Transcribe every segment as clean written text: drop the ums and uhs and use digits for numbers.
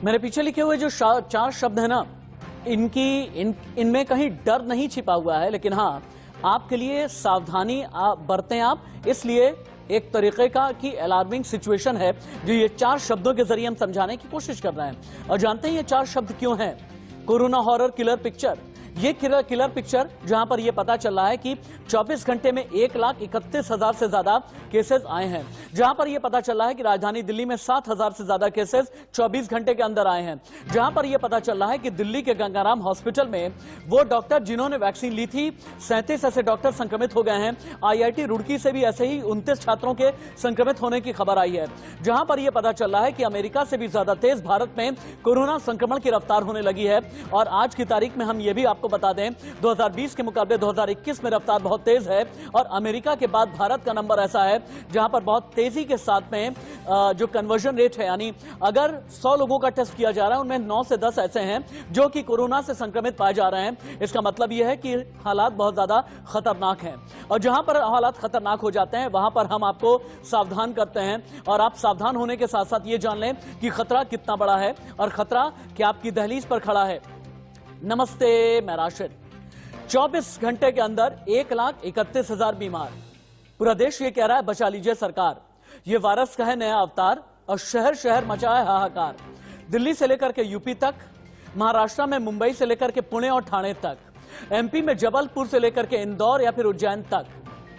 मेरे पीछे लिखे हुए जो 4 शब्द है ना, इनमें कहीं डर नहीं छिपा हुआ है, लेकिन हाँ, आपके लिए सावधानी बरतें आप, इसलिए एक तरीके का कि अलार्मिंग सिचुएशन है जो ये 4 शब्दों के जरिए हम समझाने की कोशिश कर रहे हैं। और जानते हैं ये 4 शब्द क्यों हैं? कोरोना हॉरर किलर पिक्चर, ये किलर पिक्चर जहां पर यह पता चल रहा है कि 24 घंटे में 1,31,000 से ज्यादा केसेस आए हैं, जहां पर यह पता चल रहा है कि राजधानी दिल्ली में 7,000 से ज्यादा केसेस 24 घंटे के अंदर आए हैं, जहां पर यह पता चल रहा है कि दिल्ली के गंगाराम हॉस्पिटल में वो डॉक्टर जिन्होंने वैक्सीन ली थी, 37 ऐसे डॉक्टर संक्रमित हो गए हैं। IIT रुड़की से भी ऐसे ही 29 छात्रों के संक्रमित होने की खबर आई है, जहां पर यह पता चल रहा है कि अमेरिका से भी ज्यादा तेज भारत में कोरोना संक्रमण की रफ्तार होने लगी है। और आज की तारीख में हम ये भी आपको बता दें, 2020 के मुकाबले 2021 में रफ्तार बहुत तेज है और अमेरिका के बाद भारत का नंबर ऐसा है जहां पर बहुत तेजी के साथ में जो कन्वर्जन रेट है, यानी अगर 100 लोगों का टेस्ट किया जा रहा है उनमें 9 से 10 ऐसे हैं जो कि कोरोना से संक्रमित पाए जा रहे हैं। इसका मतलब यह है कि हालात बहुत ज्यादा खतरनाक हैं और जहां पर हालात खतरनाक हो जाते हैं वहां पर हम आपको सावधान करते हैं। और आप सावधान होने के साथ साथ ये जान लें कि खतरा कितना बड़ा है और खतरा क्या आपकी दहलीज पर खड़ा है। नमस्ते, मैं राशिद। 24 घंटे के अंदर 1,31,000 बीमार। पूरा देश ये कह रहा है बचा लीजिए सरकार, ये वायरस का है नया अवतार और शहर शहर मचा है हाहाकार। दिल्ली से लेकर के यूपी तक, महाराष्ट्र में मुंबई से लेकर के पुणे और ठाणे तक, MP में जबलपुर से लेकर के इंदौर या फिर उज्जैन तक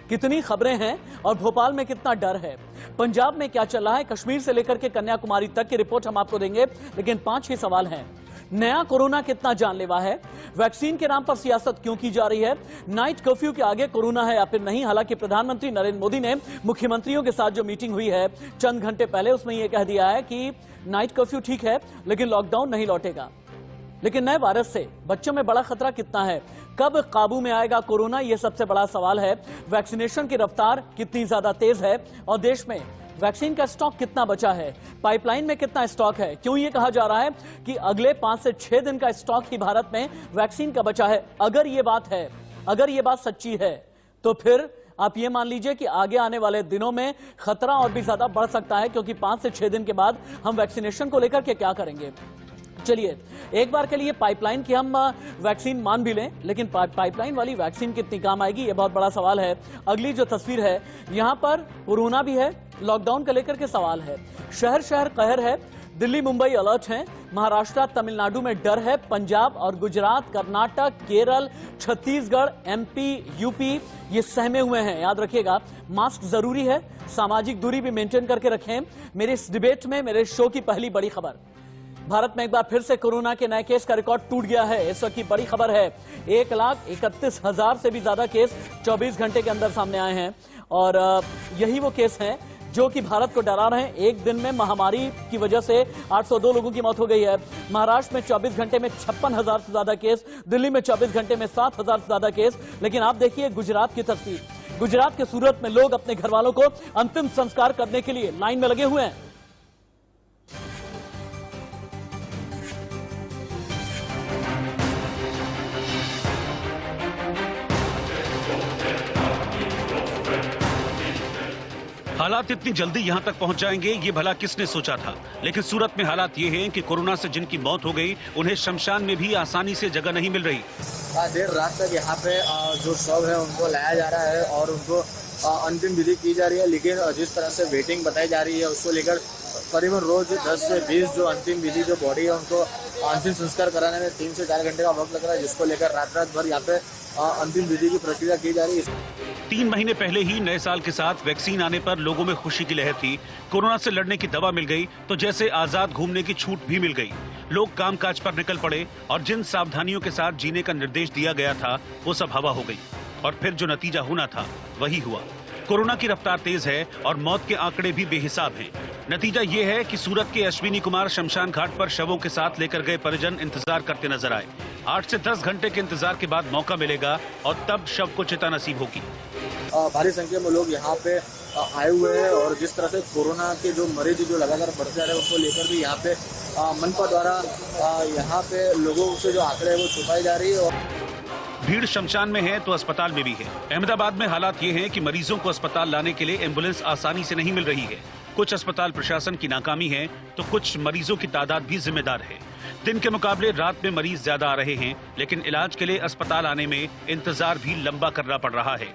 कितनी खबरें हैं और भोपाल में कितना डर है। पंजाब में क्या चल रहा है, कश्मीर से लेकर के कन्याकुमारी तक की रिपोर्ट हम आपको देंगे, लेकिन 5 ही सवाल हैं। नया कोरोना कितना जानलेवा है, वैक्सीन के नाम पर सियासत क्यों की जा रही है, नाइट कर्फ्यू के आगे कोरोना है या फिर नहीं। हालांकि प्रधानमंत्री नरेंद्र मोदी ने मुख्यमंत्रियों के साथ जो मीटिंग हुई है चंद घंटे पहले, उसमें यह कह दिया है कि नाइट कर्फ्यू ठीक है लेकिन लॉकडाउन नहीं लौटेगा। लेकिन नए वायरस से बच्चों में बड़ा खतरा कितना है, कब काबू में आएगा कोरोना, यह सबसे बड़ा सवाल है। वैक्सीनेशन की रफ्तार कितनी ज्यादा तेज है और देश में वैक्सीन का स्टॉक कितना बचा है, पाइपलाइन में कितना स्टॉक है। क्यों ये कहा जा रहा है कि अगले 5 से 6 दिन का स्टॉक ही भारत में वैक्सीन का बचा है। अगर ये बात है, अगर ये बात सच्ची है, तो फिर आप ये मान लीजिए कि आगे आने वाले दिनों में खतरा और भी ज्यादा बढ़ सकता है, क्योंकि 5 से 6 दिन के बाद हम वैक्सीनेशन को लेकर के क्या करेंगे। चलिए, एक बार के लिए पाइपलाइन की हम वैक्सीन मान भी लें, लेकिन पाइपलाइन वाली वैक्सीन कितनी काम आएगी, यह बहुत बड़ा सवाल है। अगली जो तस्वीर है, यहां पर कोरोना भी है, लॉकडाउन को लेकर के सवाल है। शहर शहर कहर है, दिल्ली मुंबई अलर्ट है, महाराष्ट्र तमिलनाडु में डर है, पंजाब और गुजरात, कर्नाटक, केरल, छत्तीसगढ़, MP, UP ये सहमे हुए हैं। याद रखिएगा, मास्क जरूरी है, सामाजिक दूरी भी मेंटेन करके रखें। मेरे इस डिबेट में, मेरे शो की पहली बड़ी खबर, भारत में एक बार फिर से कोरोना के नए केस का रिकॉर्ड टूट गया है। इस वक्त की बड़ी खबर है, 1,31,000 से भी ज्यादा केस 24 घंटे के अंदर सामने आए हैं और यही वो केस हैं जो कि भारत को डरा रहे हैं। एक दिन में महामारी की वजह से 802 लोगों की मौत हो गई है। महाराष्ट्र में 24 घंटे में 56,000 से ज्यादा केस, दिल्ली में 24 घंटे में 7,000 से ज्यादा केस। लेकिन आप देखिए गुजरात की तस्वीर, गुजरात के सूरत में लोग अपने घर वालों को अंतिम संस्कार करने के लिए लाइन में लगे हुए हैं। हालात इतनी जल्दी यहाँ तक पहुँच जाएंगे ये भला किसने सोचा था। लेकिन सूरत में हालात ये हैं कि कोरोना से जिनकी मौत हो गई उन्हें शमशान में भी आसानी से जगह नहीं मिल रही। देर रात तक यहाँ पे जो शव है उनको लाया जा रहा है और उनको अंतिम विधि की जा रही है। लेकिन जिस तरह से वेटिंग बताई जा रही है उसको लेकर करीबन रोज 10 से 20 जो अंतिम विधि जो बॉडी है उनको अंतिम संस्कार कराने में 3 से 4 घंटे का वक्त लग रहा है, जिसको लेकर रात भर यहाँ पे अंतिम विधि की प्रक्रिया की जा रही है। 3 महीने पहले ही नए साल के साथ वैक्सीन आने पर लोगों में खुशी की लहर थी। कोरोना से लड़ने की दवा मिल गई तो जैसे आजाद घूमने की छूट भी मिल गई। लोग कामकाज पर निकल पड़े और जिन सावधानियों के साथ जीने का निर्देश दिया गया था वो सब हवा हो गई और फिर जो नतीजा होना था वही हुआ। कोरोना की रफ्तार तेज है और मौत के आंकड़े भी बेहिसाब हैं। नतीजा ये है कि सूरत के अश्विनी कुमार शमशान घाट पर शवों के साथ लेकर गए परिजन इंतजार करते नजर आए। 8 से 10 घंटे के इंतजार के बाद मौका मिलेगा और तब शव को चिता नसीब होगी। भारी संख्या में लोग यहाँ पे आए हुए हैं और जिस तरह से कोरोना के जो मरीज जो लगातार बढ़ते जा रहे हैं उनको लेकर भी यहाँ पे मनपा द्वारा यहाँ पे लोगों से जो आंकड़े है वो छुपाई जा रही है। और भीड़ शमशान में है तो अस्पताल में भी है। अहमदाबाद में हालात ये हैं कि मरीजों को अस्पताल लाने के लिए एम्बुलेंस आसानी से नहीं मिल रही है। कुछ अस्पताल प्रशासन की नाकामी है तो कुछ मरीजों की तादाद भी जिम्मेदार है। दिन के मुकाबले रात में मरीज ज्यादा आ रहे हैं, लेकिन इलाज के लिए अस्पताल आने में इंतजार भी लंबा करना पड़ रहा है।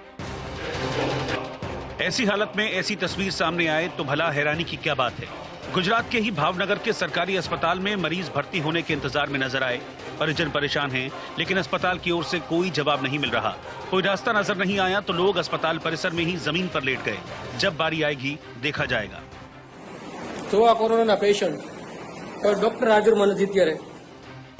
ऐसी हालत में ऐसी तस्वीर सामने आए तो भला हैरानी की क्या बात है। गुजरात के ही भावनगर के सरकारी अस्पताल में मरीज भर्ती होने के इंतजार में नजर आए। परिजन परेशान हैं, लेकिन अस्पताल की ओर से कोई जवाब नहीं मिल रहा। कोई रास्ता नजर नहीं आया तो लोग अस्पताल परिसर में ही जमीन पर लेट गए। जब बारी आएगी देखा जाएगा। तो कोरोना पेशेंट और डॉक्टर हाजिर मन जीतिया।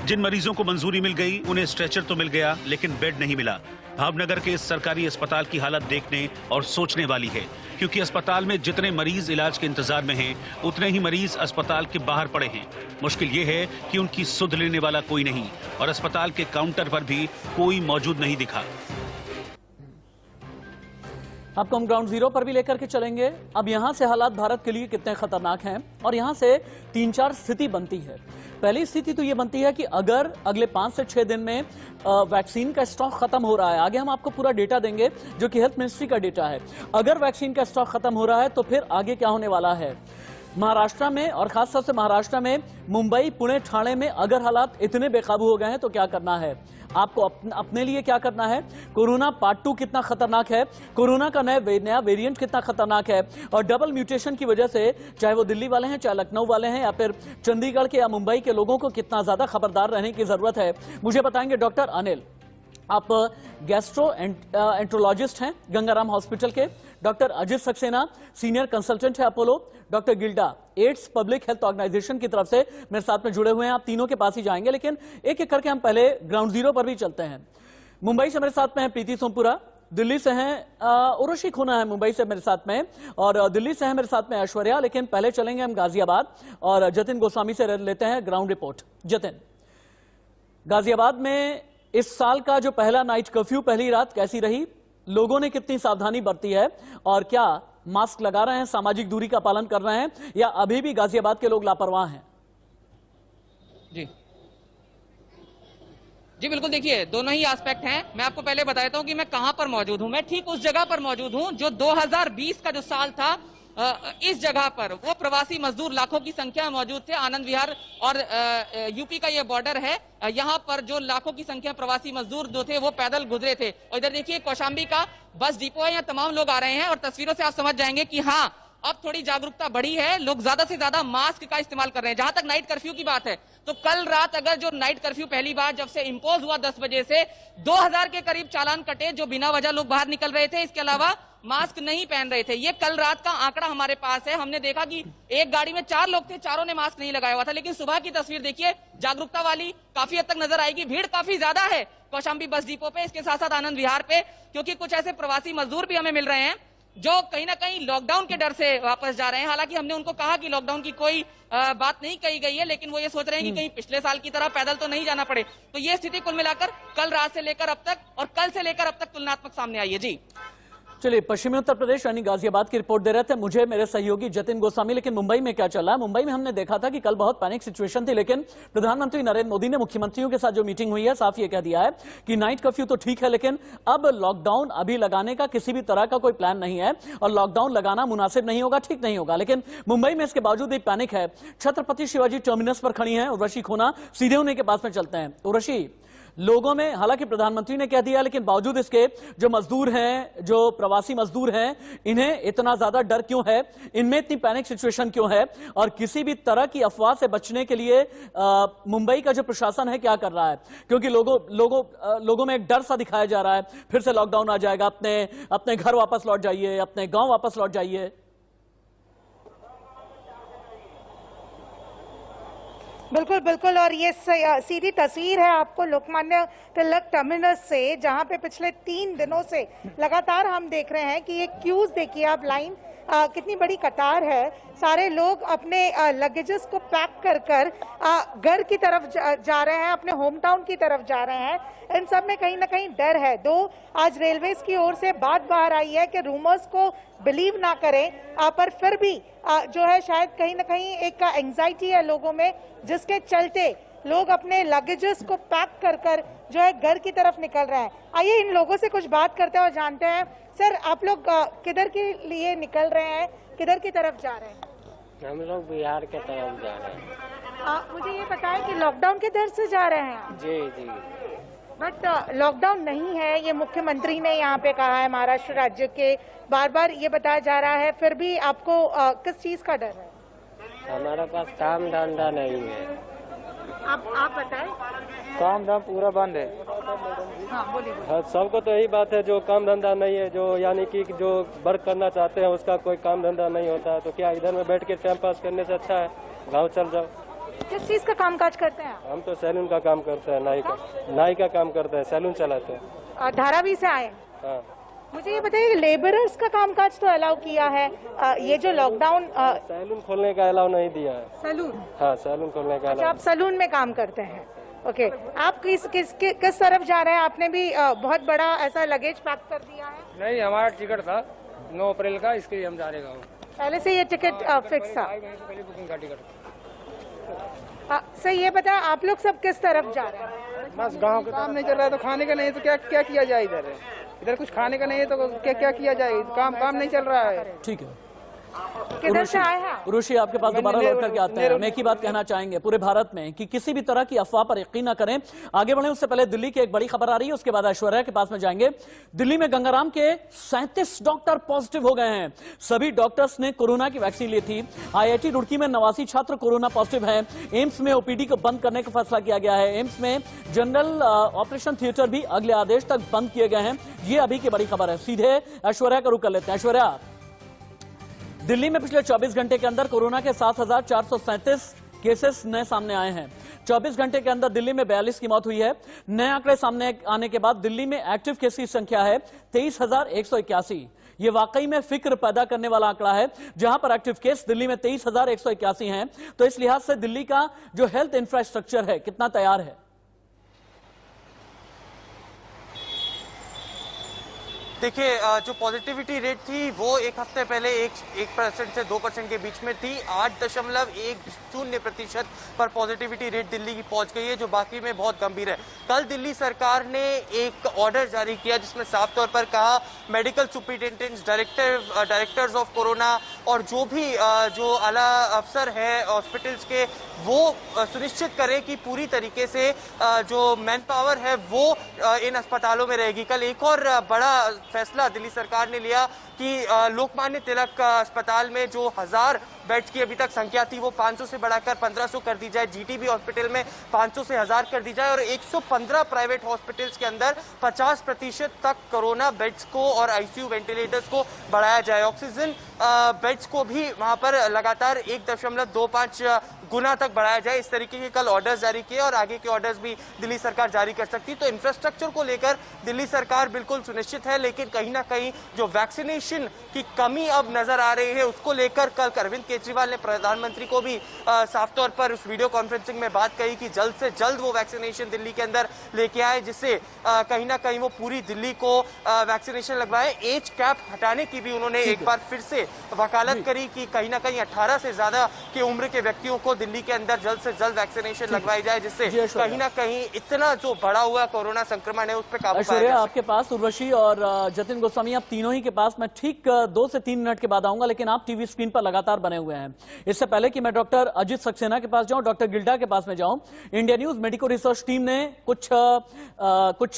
जिन मरीजों को मंजूरी मिल गई उन्हें स्ट्रेचर तो मिल गया, लेकिन बेड नहीं मिला। भावनगर के इस सरकारी अस्पताल की हालत देखने और सोचने वाली है, क्योंकि अस्पताल में जितने मरीज इलाज के इंतजार में हैं, उतने ही मरीज अस्पताल के बाहर पड़े हैं। मुश्किल ये है कि उनकी सुध लेने वाला कोई नहीं और अस्पताल के काउंटर पर भी कोई मौजूद नहीं दिखा। आपको हम ग्राउंड जीरो पर भी लेकर के चलेंगे। अब यहां से हालात भारत के लिए कितने खतरनाक हैं और यहां से 3-4 स्थिति बनती है। पहली स्थिति तो ये बनती है कि अगर अगले 5 से 6 दिन में वैक्सीन का स्टॉक खत्म हो रहा है, आगे हम आपको पूरा डेटा देंगे जो कि हेल्थ मिनिस्ट्री का डेटा है। अगर वैक्सीन का स्टॉक खत्म हो रहा है तो फिर आगे क्या होने वाला है। महाराष्ट्र में और खासतौर से महाराष्ट्र में मुंबई, पुणे, ठाणे में अगर हालात इतने बेकाबू हो गए हैं तो क्या करना है, आपको अपने लिए क्या करना है। कोरोना पार्ट 2 कितना खतरनाक है, कोरोना का नया वेरिएंट कितना खतरनाक है और डबल म्यूटेशन की वजह से चाहे वो दिल्ली वाले हैं, चाहे लखनऊ वाले हैं या फिर चंडीगढ़ के या मुंबई के लोगों को कितना ज्यादा खबरदार रहने की जरूरत है, मुझे बताएंगे डॉक्टर अनिल। आप गैस्ट्रो एंट्रोलॉजिस्ट हैं गंगाराम हॉस्पिटल के। Doctor Ajit Saxena senior consultant है Apollo. Doctor Gilada AIDS public health organization की तरफ से मेरे साथ में जुड़े हुए हैं। आप तीनों के पास ही जाएंगे, लेकिन एक एक करके हम पहले ग्राउंड जीरो पर भी चलते हैं। मुंबई से मेरे साथ में है प्रीति सोमपुरा, दिल्ली से हैं उर्वशी खुना है मुंबई से मेरे साथ में, और दिल्ली से है मेरे साथ में ऐश्वर्या। लेकिन पहले चलेंगे हम गाजियाबाद और जतिन गोस्वामी से लेते हैं ग्राउंड रिपोर्ट। जतिन, गाजियाबाद में इस साल का जो पहला नाइट कर्फ्यू, पहली रात कैसी रही, लोगों ने कितनी सावधानी बरती है और क्या मास्क लगा रहे हैं, सामाजिक दूरी का पालन कर रहे हैं, या अभी भी गाजियाबाद के लोग लापरवाह हैं? जी बिल्कुल, देखिए दोनों ही एस्पेक्ट हैं। मैं आपको पहले बता देता हूं कि मैं कहां पर मौजूद हूं। मैं ठीक उस जगह पर मौजूद हूं जो 2020 का जो साल था, इस जगह पर वो प्रवासी मजदूर लाखों की संख्या में मौजूद थे। आनंद विहार और यूपी का ये बॉर्डर है, यहाँ पर जो लाखों की संख्या प्रवासी मजदूर जो थे वो पैदल गुजरे थे। और इधर देखिए कौशाम्बी का बस डिपो है, यहाँ तमाम लोग आ रहे हैं और तस्वीरों से आप समझ जाएंगे कि हाँ, अब थोड़ी जागरूकता बढ़ी है, लोग ज्यादा से ज्यादा मास्क का इस्तेमाल कर रहे हैं। जहां तक नाइट कर्फ्यू की बात है, तो कल रात अगर जो नाइट कर्फ्यू पहली बार जब से इंपोज हुआ 10 बजे से 2000 के करीब चालान कटे, जो बिना वजह लोग बाहर निकल रहे थे। इसके अलावा मास्क नहीं पहन रहे थे। ये कल रात का आंकड़ा हमारे पास है। हमने देखा कि एक गाड़ी में 4 लोग थे, चारों ने मास्क नहीं लगाया हुआ था। लेकिन सुबह की तस्वीर देखिए, जागरूकता वाली काफी हद तक नजर आएगी। भीड़ काफी ज्यादा है कौशाम्बी बस डिपो पे, इसके साथ साथ आनंद विहार पे, क्योंकि कुछ ऐसे प्रवासी मजदूर भी हमें मिल रहे हैं जो कहीं ना कहीं लॉकडाउन के डर से वापस जा रहे हैं। हालांकि हमने उनको कहा कि लॉकडाउन की कोई बात नहीं कही गई है, लेकिन वो ये सोच रहे हैं कि कहीं पिछले साल की तरह पैदल तो नहीं जाना पड़े। तो ये स्थिति कुल मिलाकर कल रात से लेकर अब तक और कल से लेकर अब तक तुलनात्मक सामने आई है। जी चलिए, पश्चिमी उत्तर प्रदेश यानी गाजियाबाद की रिपोर्ट दे रहे थे मुझे मेरे सहयोगी जतिन गोस्वामी। लेकिन मुंबई में क्या चल रहा है? मुंबई में हमने देखा था कि कल बहुत पैनिक सिचुएशन थी, लेकिन प्रधानमंत्री नरेंद्र मोदी ने मुख्यमंत्रियों के साथ जो मीटिंग हुई है, साफ ये कह दिया है कि नाइट कर्फ्यू तो ठीक है, लेकिन अब लॉकडाउन अभी लगाने का किसी भी तरह का कोई प्लान नहीं है और लॉकडाउन लगाना मुनासिब नहीं होगा, ठीक नहीं होगा। लेकिन मुंबई में इसके बावजूद भी पैनिक है। छत्रपति शिवाजी टर्मिनस पर खड़ी है उर्वशी खुना, सीधे उन्हीं के पास में चलते हैं। उर्वशी, लोगों में हालांकि प्रधानमंत्री ने कह दिया, लेकिन बावजूद इसके जो मजदूर हैं, जो प्रवासी मजदूर हैं, इन्हें इतना ज्यादा डर क्यों है? इनमें इतनी पैनिक सिचुएशन क्यों है? और किसी भी तरह की अफवाह से बचने के लिए मुंबई का जो प्रशासन है क्या कर रहा है? क्योंकि लोगों में एक डर सा दिखाया जा रहा है, फिर से लॉकडाउन आ जाएगा, अपने घर वापस लौट जाइए, अपने गांव वापस लौट जाइए। बिल्कुल बिल्कुल, और ये सीधी तस्वीर है आपको लोकमान्य तिलक टर्मिनस से, जहां पे पिछले 3 दिनों से लगातार हम देख रहे हैं कि ये क्यूज देखिए आप, लाइन कितनी बड़ी कतार है। सारे लोग अपने लगेजेस को पैक कर घर की तरफ जा रहे हैं, अपने होम टाउन की तरफ जा रहे हैं। इन सब में कहीं ना कहीं डर है। आज रेलवेज की ओर से बात बाहर आई है कि रूमर्स को बिलीव ना करें, पर फिर भी जो है शायद कहीं ना कहीं एक एंजाइटी है लोगों में, जिसके चलते लोग अपने लगेजेस को पैक कर जो है घर की तरफ निकल रहे हैं। आइए इन लोगों से कुछ बात करते हैं और जानते हैं। सर, आप लोग किधर के लिए निकल रहे हैं, किधर की तरफ जा रहे हैं? हम लोग बिहार के तरफ जा रहे हैं। मुझे ये बताएं कि लॉकडाउन के दर से जा रहे हैं आप? जी जी। बट लॉकडाउन नहीं है, ये मुख्यमंत्री ने यहाँ पे कहा है, महाराष्ट्र राज्य के बार बार ये बताया जा रहा है, फिर भी आपको किस चीज का डर है? हमारे पास काम धंधा नहीं है। आप बताएं। काम धाम पूरा बंद है। हाँ बोलिए। हाँ, सबको तो यही बात है, जो काम धंधा नहीं है, जो यानी कि जो वर्क करना चाहते हैं उसका कोई काम धंधा नहीं होता है, तो क्या इधर में बैठ के टाइम पास करने से अच्छा है गाँव चल जाओ। किस चीज का कामकाज करते हैं आप? हम तो सैलून का काम करते हैं, नाई का काम करते हैं, सैलून चलाते हैं। धारावी से आए? हाँ। मुझे ये बताइए, लेबरर्स का कामकाज तो अलाउ किया है, ये जो लॉकडाउन सैलून खोलने का अलाउ नहीं दिया है। सैलून? हाँ, सैलून खोलने का अच्छा, अलाउ। आप सैलून में काम करते हैं, ओके। आप किस तरफ जा रहे हैं? आपने भी बहुत बड़ा ऐसा लगेज पैक कर दिया है? नहीं, हमारा टिकट था 9 अप्रैल का, इसके लिए हम जा रहे हैं। पहले से ये टिकट फिक्स था? पहले बुकिंग का टिकट। सर ये बताएं, आप लोग सब किस तरफ जा रहे हैं? बस गाँव के काम नहीं चल रहा है तो खाने का नहीं तो क्या किया जाए। इधर कुछ खाने का नहीं है तो क्या किया जाए, काम नहीं चल रहा है। ठीक है, किधर से आए हैं? उर्वशी आपके पास दोबारा लौट करके आते हैं। हम एक ही बात कहना चाहेंगे पूरे भारत में कि किसी भी तरह की अफवाह पर यकीन न करें। आगे बढ़े उससे पहले दिल्ली की एक बड़ी खबर आ रही है, उसके बाद ऐश्वर्या के पास में जाएंगे। दिल्ली में गंगाराम के 37 डॉक्टर पॉजिटिव हो गए हैं। सभी डॉक्टर्स ने कोरोना की वैक्सीन ली थी। IIT रुड़की में 89 छात्र कोरोना पॉजिटिव हैं। एम्स में OPD को बंद करने का फैसला किया गया है। एम्स में जनरल ऑपरेशन थिएटर भी अगले आदेश तक बंद किए गए हैं। ये अभी की बड़ी खबर है। सीधे ऐश्वर्या का रुख कर लेते हैं। ऐश्वर्या, दिल्ली में पिछले 24 घंटे के अंदर कोरोना के 7,437 केसेस नए सामने आए हैं। 24 घंटे के अंदर दिल्ली में 42 की मौत हुई है। नए आंकड़े सामने आने के बाद दिल्ली में एक्टिव केस की संख्या है 23,181। ये वाकई में फिक्र पैदा करने वाला आंकड़ा है, जहां पर एक्टिव केस दिल्ली में 23,181 हैं। तो इस लिहाज से दिल्ली का जो हेल्थ इंफ्रास्ट्रक्चर है कितना तैयार है? देखिए, जो पॉजिटिविटी रेट थी वो एक हफ्ते पहले 1% से 2% के बीच में थी। 8.10% पर पॉजिटिविटी रेट दिल्ली की पहुंच गई है, जो बाकी में बहुत गंभीर है। कल दिल्ली सरकार ने एक ऑर्डर जारी किया जिसमें साफ तौर पर कहा medical superintendents, directors of corona और जो भी जो आला अफसर है हॉस्पिटल्स के, वो सुनिश्चित करें कि पूरी तरीके से जो मैन पावर है वो इन अस्पतालों में रहेगी। कल एक और बड़ा फैसला दिल्ली सरकार ने लिया कि लोकमान्य तिलक अस्पताल में जो 1000 बेड्स की अभी तक संख्या थी वो 500 से बढ़ाकर 1500 कर दी जाए। GTB हॉस्पिटल में 500 से 1000 कर दी जाए और 115 प्राइवेट हॉस्पिटल्स के अंदर 50% तक कोरोना बेड्स को और ICU वेंटिलेटर्स को बढ़ाया जाए। ऑक्सीजन बेड्स को भी वहां पर लगातार 1.25 गुना तक बढ़ाया जाए। इस तरीके के कल ऑर्डर्स जारी किए और आगे के ऑर्डर्स भी दिल्ली सरकार जारी कर सकती है। तो इंफ्रास्ट्रक्चर को लेकर दिल्ली सरकार बिल्कुल सुनिश्चित है, लेकिन कहीं ना कहीं जो वैक्सीनेशन की कमी अब नजर आ रही है उसको लेकर कल अरविंद केजरीवाल ने प्रधानमंत्री को भी साफ तौर पर उस वीडियो कॉन्फ्रेंसिंग में बात कही कि जल्द से जल्द वो वैक्सीनेशन दिल्ली के अंदर लेके आए, जिससे कहीं ना कहीं वो पूरी दिल्ली को वैक्सीनेशन लगवाए। एज कैप हटाने की भी उन्होंने एक बार फिर से वकालत करी कि कहीं ना कहीं 18 से ज्यादा की उम्र के व्यक्तियों को दिल्ली के अंदर जल्द से जल्द वैक्सीनेशन लगवाई जाए, जिससे कहीं ना कहीं इतना जो बढ़ा हुआ कोरोना संक्रमण है उस पर काबू पाया जाए। आपके पास उर्वशी और जतिन गोस्वामी, आप तीनों ही के पास मैं ठीक 2 से 3 मिनट के बाद आऊंगा, लेकिन आप टीवी स्क्रीन पर लगातार बने हुए हैं। इससे पहले कि मैं डॉक्टर अजित सक्सेना के पास जाऊं, डॉक्टर गिल्डा के पास में जाऊं, India news medico research team ने कुछ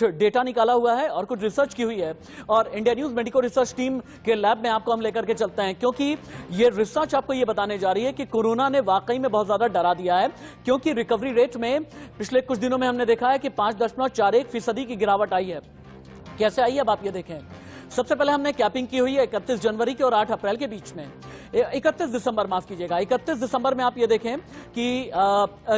डेटा निकाला हुआ है और कुछ रिसर्च की हुई है, और India news medico research team के लैब में आपको हम लेकर के चलते हैं, क्योंकि ये रिसर्च आपको ये बताने जा रही है कि कोरोना ने वाकई में बहुत ज्यादा डरा दिया है। क्योंकि रिकवरी रेट में पिछले कुछ दिनों में हमने देखा है कि 5.41% की गिरावट आई है। कैसे आई है अब आप ये देखें। सबसे पहले हमने कैपिंग की हुई है 31 जनवरी के और 8 अप्रैल के बीच में। 31 दिसंबर, माफ कीजिएगा, 31 दिसंबर में आप ये देखें कि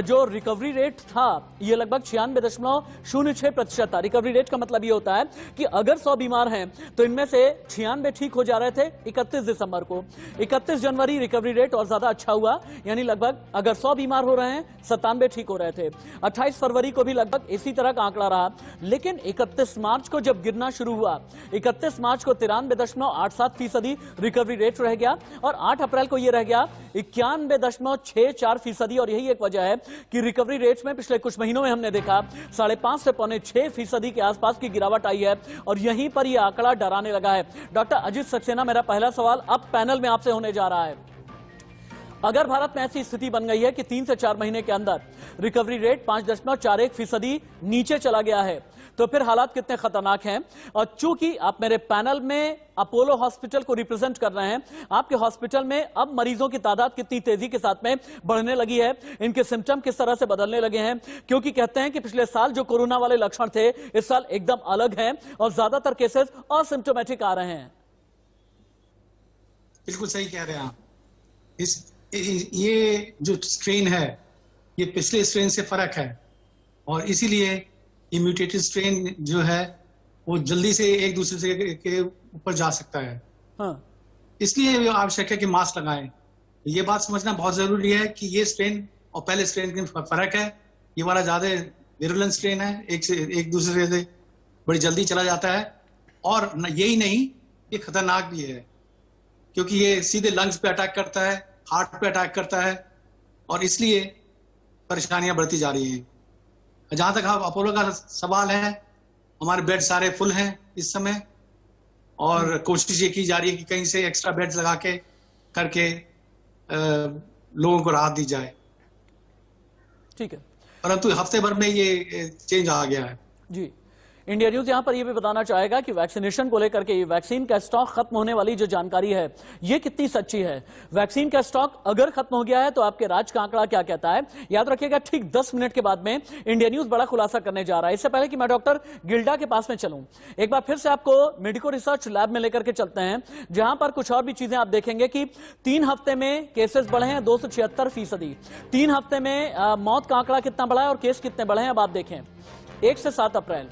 जो रिकवरी रेट था ये लगभग 96.06% था। रिकवरी रेट का मतलब ये होता है कि अगर 100 बीमार हैं तो इनमें से 96 ठीक हो जा रहे थे 31 दिसंबर को। 31 जनवरी रिकवरी रेट और ज्यादा अच्छा हुआ, यानी लगभग अगर 100 बीमार हो रहे हैं 97 ठीक हो रहे थे। 28 फरवरी को भी लगभग इसी तरह का आंकड़ा रहा, लेकिन 31 मार्च को जब गिरना शुरू हुआ, 31 मार्च को 93.87% रिकवरी रेट रह गया और 8 अप्रैल को यह रह गया 91.64%। और यही एक वजह है कि रिकवरी रेट्स में पिछले कुछ महीनों में हमने देखा 5.5 से 6.25% के आसपास की गिरावट आई है और यहीं पर यह आंकड़ा डराने लगा है। डॉक्टर अजित सक्सेना, मेरा पहला सवाल अब पैनल में आपसे होने जा रहा है। अगर भारत में ऐसी स्थिति बन गई है कि 3 से 4 महीने के अंदर रिकवरी रेट 5.41% नीचे चला गया है, तो फिर हालात कितने खतरनाक हैं। और चूंकि आप मेरे पैनल में अपोलो हॉस्पिटल को रिप्रेजेंट कर रहे हैं, आपके हॉस्पिटल में अब मरीजों की तादाद कितनी तेजी के साथ में बढ़ने लगी है, इनके सिम्टम किस तरह से बदलने लगे हैं, क्योंकि कहते हैं कि पिछले साल जो कोरोना वाले लक्षण थे इस साल एकदम अलग हैं और ज्यादातर केसेस असिम्टोमेटिक आ रहे हैं। बिल्कुल सही कह रहे हैं आप। ये जो स्ट्रेन है ये पिछले स्ट्रेन से फर्क है और इसीलिए ये म्यूटेटेड स्ट्रेन जो है वो जल्दी से एक दूसरे के ऊपर जा सकता है। हाँ। इसलिए आवश्यक है कि मास्क लगाएं। ये बात समझना बहुत जरूरी है कि ये स्ट्रेन और पहले स्ट्रेन के फर्क है। ये वाला ज्यादा विरुलेंट स्ट्रेन है, एक दूसरे से बड़ी जल्दी चला जाता है और यही नहीं ये खतरनाक भी है क्योंकि ये सीधे लंग्स पे अटैक करता है, हार्ट पे अटैक करता है और इसलिए परेशानियां बढ़ती जा रही हैं। जहां तक अपोलो का सवाल है, हमारे बेड सारे फुल हैं इस समय और कोशिश ये की जा रही है कि कहीं से एक्स्ट्रा बेड्स लगा के करके लोगों को राहत दी जाए। ठीक है, परंतु हफ्ते भर में ये चेंज आ गया है। जी, इंडिया न्यूज यहां पर यह भी बताना चाहेगा कि वैक्सीनेशन को लेकर के ये वैक्सीन का स्टॉक खत्म होने वाली जो जानकारी है ये कितनी सच्ची है। वैक्सीन का स्टॉक अगर खत्म हो गया है तो आपके राज्य का आंकड़ा क्या कहता है, याद रखिएगा। ठीक 10 मिनट के बाद में इंडिया न्यूज बड़ा खुलासा करने जा रहा है। इससे पहले कि मैं डॉक्टर गिल्डा के पास में चलूं, एक बार फिर से आपको मेडिको रिसर्च लैब में लेकर के चलते हैं, जहां पर कुछ और भी चीजें आप देखेंगे कि 3 हफ्ते में केसेस बढ़े हैं 276%। 3 हफ्ते में मौत का आंकड़ा कितना बढ़ा है और केस कितने बढ़े हैं अब आप देखें। 1 से 7 अप्रैल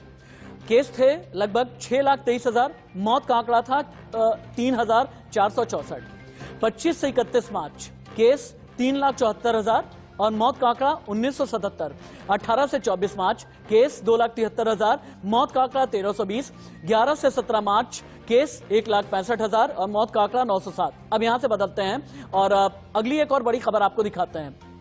केस थे लगभग 6,23,000, मौत का आंकड़ा था 3,464। 25 से 31 मार्च केस 3,74,000 और मौत का आंकड़ा 1,977। 18 से 24 मार्च केस 2,73,000, मौत का आंकड़ा 1,320। 11 से 17 मार्च केस 1,65,000 और मौत का आंकड़ा 907। अब यहां से बदलते हैं और अगली एक और बड़ी खबर आपको दिखाते हैं।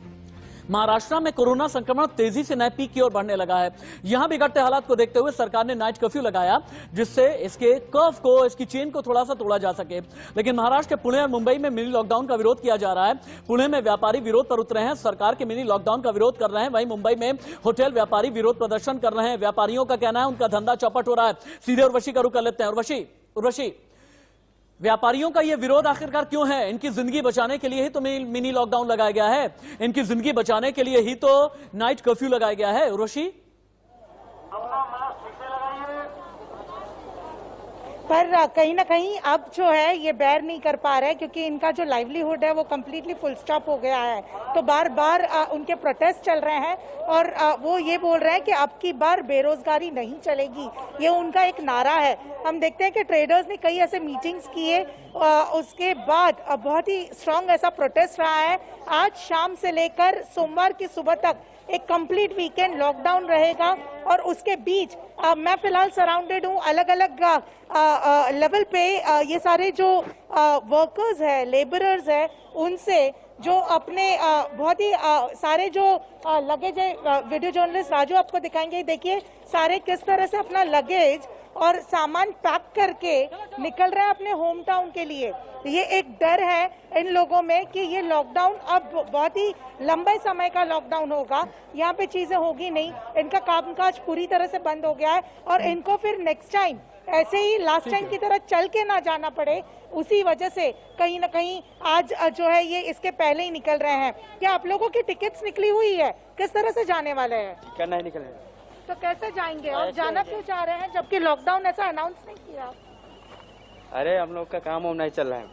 महाराष्ट्र में कोरोना संक्रमण तेजी से नए पीक की ओर बढ़ने लगा है। यहां बिगड़ते हालात को देखते हुए सरकार ने नाइट कर्फ्यू लगाया, जिससे इसके कर्व को, इसकी चेन को थोड़ा सा तोड़ा जा सके। लेकिन महाराष्ट्र के पुणे और मुंबई में मिनी लॉकडाउन का विरोध किया जा रहा है। पुणे में व्यापारी विरोध पर उतरे हैं, सरकार के मिनी लॉकडाउन का विरोध कर रहे हैं। वहीं मुंबई में होटल व्यापारी विरोध प्रदर्शन कर रहे हैं। व्यापारियों का कहना है उनका धंधा चौपट हो रहा है। सीधे उर्वशी का रुख कर लेते हैं। उर्वशी, व्यापारियों का यह विरोध आखिरकार क्यों है? इनकी जिंदगी बचाने के लिए ही तो मिनी लॉकडाउन लगाया गया है, इनकी जिंदगी बचाने के लिए ही तो नाइट कर्फ्यू लगाया गया है। उर्वशी, पर कहीं ना कहीं अब जो है ये बेयर नहीं कर पा रहे हैं क्योंकि इनका जो लाइवलीहुड है वो कम्प्लीटली फुल स्टॉप हो गया है। तो बार बार उनके प्रोटेस्ट चल रहे हैं और वो ये बोल रहे हैं कि अब की बार बेरोजगारी नहीं चलेगी, ये उनका एक नारा है। हम देखते हैं कि ट्रेडर्स ने कई ऐसे मीटिंग्स किए, उसके बाद बहुत ही स्ट्रांग ऐसा प्रोटेस्ट रहा है। आज शाम से लेकर सोमवार की सुबह तक एक कंप्लीट वीकेंड लॉकडाउन रहेगा और उसके बीच मैं फिलहाल सराउंडेड हूँ अलग अलग लेवल पे ये सारे जो वर्कर्स है, लेबरर्स है, उनसे जो अपने बहुत ही सारे जो लगेज है, वीडियो जर्नलिस्ट राजू आपको दिखाएंगे। देखिए सारे किस तरह से अपना लगेज और सामान पैक करके निकल रहे हैं अपने होम टाउन के लिए। ये एक डर है इन लोगों में कि ये लॉकडाउन अब बहुत ही लंबे समय का लॉकडाउन होगा, यहाँ पे चीजें होगी नहीं, इनका कामकाज पूरी तरह से बंद हो गया है और इनको फिर नेक्स्ट टाइम ऐसे ही लास्ट टाइम की तरह चल के ना जाना पड़े, उसी वजह से कहीं ना कहीं आज जो है ये इसके पहले ही निकल रहे हैं। क्या आप लोगों की टिकट्स निकली हुई है? किस तरह से जाने वाले हैं? क्या नहीं निकले तो कैसे जाएंगे और जाना क्यों चाह रहे हैं जबकि लॉकडाउन ऐसा अनाउंस नहीं किया? अरे हम लोग का काम नहीं चल रहा है।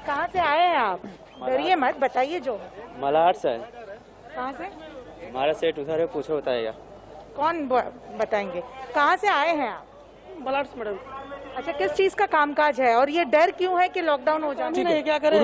कहाँ से आए हैं आप? डरिए मत, बताइए जो। मलाड से। कहाँ से? हमारा सेठ उधर है, पूछो बताएगा। कौन बताएंगे? कहाँ से आए हैं आप? मलाड से मैडम। अच्छा, किस चीज का कामकाज है और ये डर क्यों है कि लॉकडाउन हो जाने? नहीं, क्या करें?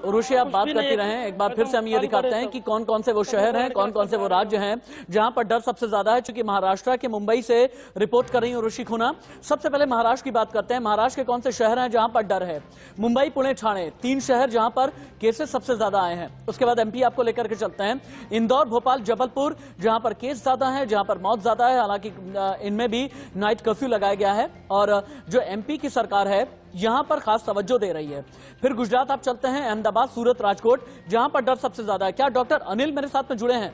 उर्वशी आप बात करती रहें। एक बार फिर से हम ये दिखाते हैं कि कौन कौन से वो शहर हैं, कौन कौन से वो राज्य हैं जहां पर डर सबसे ज्यादा है। चूंकि महाराष्ट्र के मुंबई से रिपोर्ट कर रही उर्वशी खुना। सबसे पहले महाराष्ट्र की बात करते हैं। महाराष्ट्र के कौन से शहर हैं जहां पर डर है? मुंबई, पुणे, ठाणे, 3 शहर जहां पर केसेस सबसे ज्यादा आए हैं। उसके बाद एमपी आपको लेकर के चलते हैं। इंदौर, भोपाल, जबलपुर, जहां पर केस ज्यादा है, जहां पर मौत ज्यादा है। हालांकि इनमें भी नाइट कर्फ्यू लगाया गया है और जो एमपी की सरकार है यहां पर खास तवज्जो दे रही है। फिर गुजरात आप चलते हैं, अहमदाबाद, सूरत, राजकोट, जहां पर डर सबसे ज्यादा है। क्या डॉक्टर अनिल मेरे साथ में जुड़े हैं?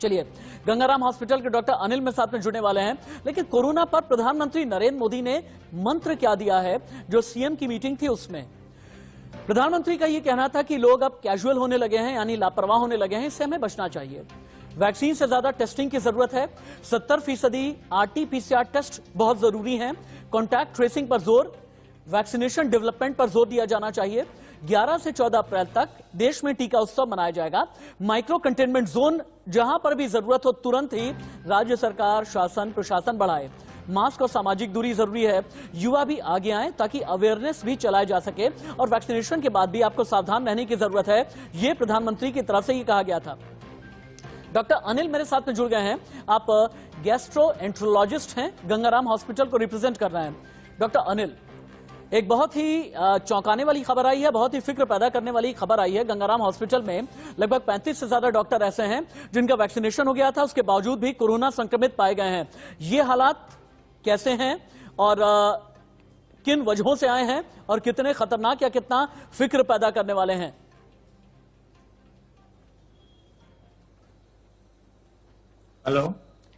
चलिए, गंगाराम हॉस्पिटल के डॉक्टर अनिल मेरे साथ में जुड़ने वाले हैं। लेकिन कोरोना पर प्रधानमंत्री नरेंद्र मोदी ने मंत्र क्या दिया है? जो सीएम की मीटिंग थी उसमें प्रधानमंत्री का यह कहना था कि लोग अब कैजुअल होने लगे हैं, यानी लापरवाह होने लगे हैं, इससे हमें बचना चाहिए। वैक्सीन से ज्यादा टेस्टिंग की जरूरत है। 70% RT-PCR टेस्ट बहुत जरूरी है। कॉन्टैक्ट ट्रेसिंग पर जोर, वैक्सीनेशन डेवलपमेंट पर जोर दिया जाना चाहिए। 11 से 14 अप्रैल तक देश में टीका उत्सव मनाया जाएगा। माइक्रो कंटेनमेंट जोन, जहां पर भी जरूरत हो तुरंत ही राज्य सरकार, शासन, प्रशासन बढ़ाए। मास्क और सामाजिक दूरी जरूरी है। युवा भी आगे आए ताकि अवेयरनेस भी चलाया जा सके। और वैक्सीनेशन के बाद भी आपको सावधान रहने की जरूरत है, यह प्रधानमंत्री की तरफ से ही कहा गया था। डॉक्टर अनिल मेरे साथ में जुड़ गए हैं। आप गैस्ट्रोएंट्रोलॉजिस्ट हैं, गंगाराम हॉस्पिटल को रिप्रेजेंट कर रहे हैं। डॉक्टर अनिल, एक बहुत ही चौंकाने वाली खबर आई है, बहुत ही फिक्र पैदा करने वाली खबर आई है। गंगाराम हॉस्पिटल में लगभग 35 से ज्यादा डॉक्टर ऐसे हैं जिनका वैक्सीनेशन हो गया था, उसके बावजूद भी कोरोना संक्रमित पाए गए हैं। ये हालात कैसे हैं और किन वजहों से आए हैं और कितने खतरनाक या कितना फिक्र पैदा करने वाले हैं? हेलो